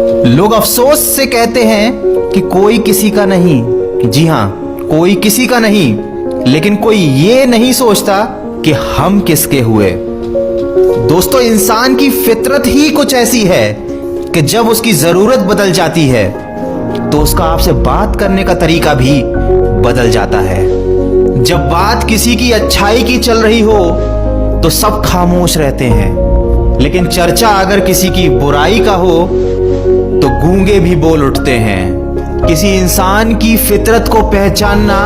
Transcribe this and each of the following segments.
लोग अफसोस से कहते हैं कि कोई किसी का नहीं। जी हाँ, कोई किसी का नहीं, लेकिन कोई ये नहीं सोचता कि हम किसके हुए। दोस्तों, इंसान की फितरत ही कुछ ऐसी है कि जब उसकी जरूरत बदल जाती है तो उसका आपसे बात करने का तरीका भी बदल जाता है। जब बात किसी की अच्छाई की चल रही हो तो सब खामोश रहते हैं, लेकिन चर्चा अगर किसी की बुराई का हो तो गूंगे भी बोल उठते हैं। किसी इंसान की फितरत को पहचानना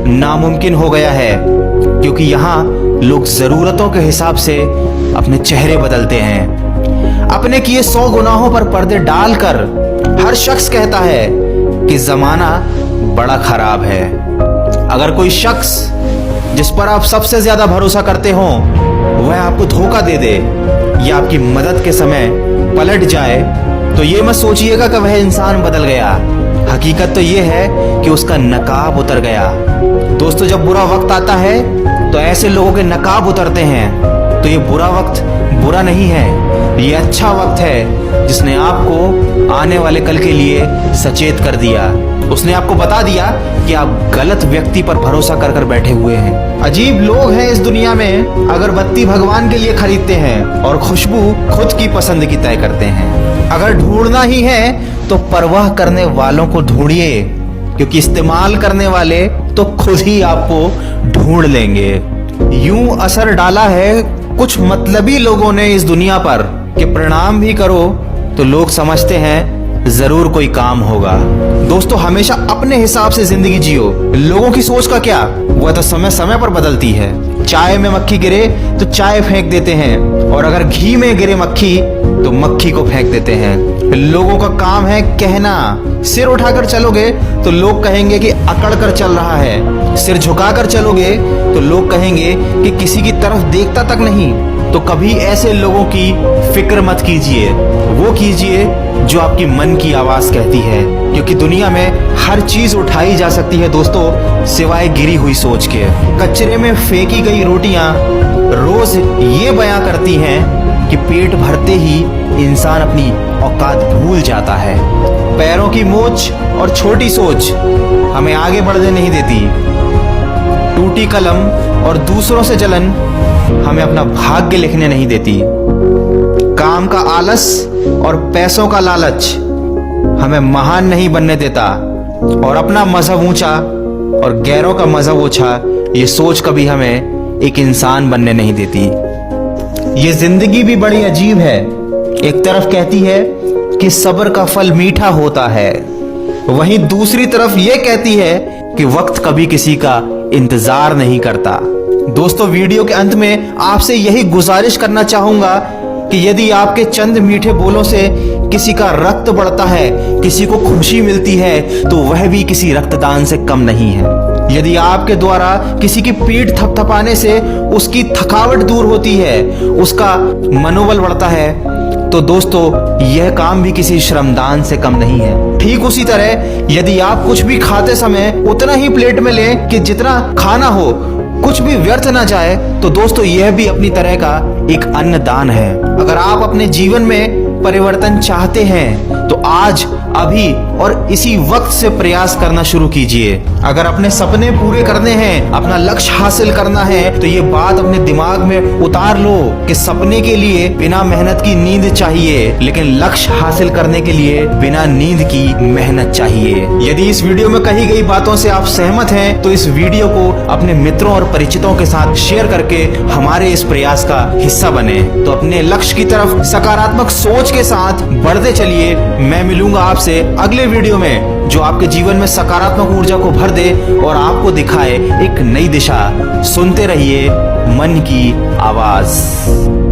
नामुमकिन हो गया है, क्योंकि यहाँ लोग जरूरतों के हिसाब से अपने चेहरे बदलते हैं। अपने किए 100 गुनाहों पर पर्दे डालकर हर शख्स कहता है कि जमाना बड़ा खराब है। अगर कोई शख्स जिस पर आप सबसे ज्यादा भरोसा करते हो वह आपको धोखा दे दे या आपकी मदद के समय पलट जाए, तो ये मत सोचिएगा कि वह इंसान बदल गया। हकीकत तो ये है कि उसका नकाब उतर गया। दोस्तों, जब बुरा वक्त आता है तो ऐसे लोगों के नकाब उतरते हैं। तो ये बुरा वक्त बुरा नहीं है, ये अच्छा वक्त है जिसने आपको आने वाले कल के लिए सचेत कर दिया। उसने आपको बता दिया कि आप गलत व्यक्ति पर भरोसा कर कर बैठे हुए हैं। अजीब लोग हैं इस दुनिया में, अगरबत्ती भगवान के लिए खरीदते हैं और खुशबू खुद की पसंद की तय करते हैं। अगर ढूंढना ही है तो परवाह करने वालों को ढूंढिए, क्योंकि इस्तेमाल करने वाले तो खुद ही आपको ढूंढ लेंगे। यूं असर डाला है कुछ मतलबी लोगों ने इस दुनिया पर कि प्रणाम भी करो तो लोग समझते हैं जरूर कोई काम होगा। दोस्तों, हमेशा अपने हिसाब से जिंदगी जियो। लोगों की सोच का क्या, वह तो समय समय पर बदलती है। चाय में मक्खी गिरे तो चाय फेंक देते हैं, और अगर घी में गिरे मक्खी तो मक्खी को फेंक देते हैं। लोगों का काम है कहना। सिर उठाकर चलोगे तो लोग कहेंगे कि अकड़ कर चल रहा है। सिर झुकाकर चलोगे तो लोग कहेंगे कि किसी की तरफ देखता तक नहीं। तो कभी ऐसे लोगों की फिक्र मत कीजिए, वो कीजिए जो आपकी मन की आवाज कहती है, क्योंकि दुनिया में हर चीज उठाई जा सकती है दोस्तों, सिवाय गिरी हुई सोच के। कचरे में फेंकी गई रोटियां रोज ये बयां करती हैं कि पेट भरते ही इंसान अपनी औकात भूल जाता है। पैरों की मोच और छोटी सोच हमें आगे बढ़ने नहीं देती। टूटी कलम और दूसरों से जलन हमें अपना भाग्य लिखने नहीं देती। काम का आलस और पैसों का लालच हमें महान नहीं बनने देता, और अपना मजहब ऊंचा और गैरों का मजहब ओछा ये सोच कभी हमें एक इंसान बनने नहीं देती। ये जिंदगी भी बड़ी अजीब है। एक तरफ कहती है कि सब्र का फल मीठा होता है, वहीं दूसरी तरफ ये कहती है कि वक्त कभी किसी का इंतजार नहीं करता। दोस्तों, वीडियो के अंत में आपसे यही गुजारिश करना चाहूंगा कि यदि आपके चंद मीठे बोलों से किसी का रक्त बढ़ता है, किसी को खुशी मिलती है, तो वह भी किसी रक्तदान से कम नहीं है। यदि आपके द्वारा किसी की पीठ थपथपाने से उसकी थकावट दूर होती है, उसका मनोबल बढ़ता है, तो दोस्तों यह काम भी किसी श्रमदान से कम नहीं है। ठीक उसी तरह यदि आप कुछ भी खाते समय उतना ही प्लेट में लें कि जितना खाना हो, कुछ भी व्यर्थ ना जाए, तो दोस्तों यह भी अपनी तरह का एक अन्नदान है। अगर आप अपने जीवन में परिवर्तन चाहते हैं तो आज, अभी और इसी वक्त से प्रयास करना शुरू कीजिए। अगर अपने सपने पूरे करने हैं, अपना लक्ष्य हासिल करना है, तो ये बात अपने दिमाग में उतार लो कि सपने के लिए बिना मेहनत की नींद चाहिए, लेकिन लक्ष्य हासिल करने के लिए बिना नींद की मेहनत चाहिए। यदि इस वीडियो में कही गई बातों से आप सहमत हैं तो इस वीडियो को अपने मित्रों और परिचितों के साथ शेयर करके हमारे इस प्रयास का हिस्सा बने। तो अपने लक्ष्य की तरफ सकारात्मक सोच के साथ बढ़ते चलिए। मैं मिलूंगा आपसे अगले वीडियो में, जो आपके जीवन में सकारात्मक ऊर्जा को भर दे और आपको दिखाए एक नई दिशा। सुनते रहिए मन की आवाज।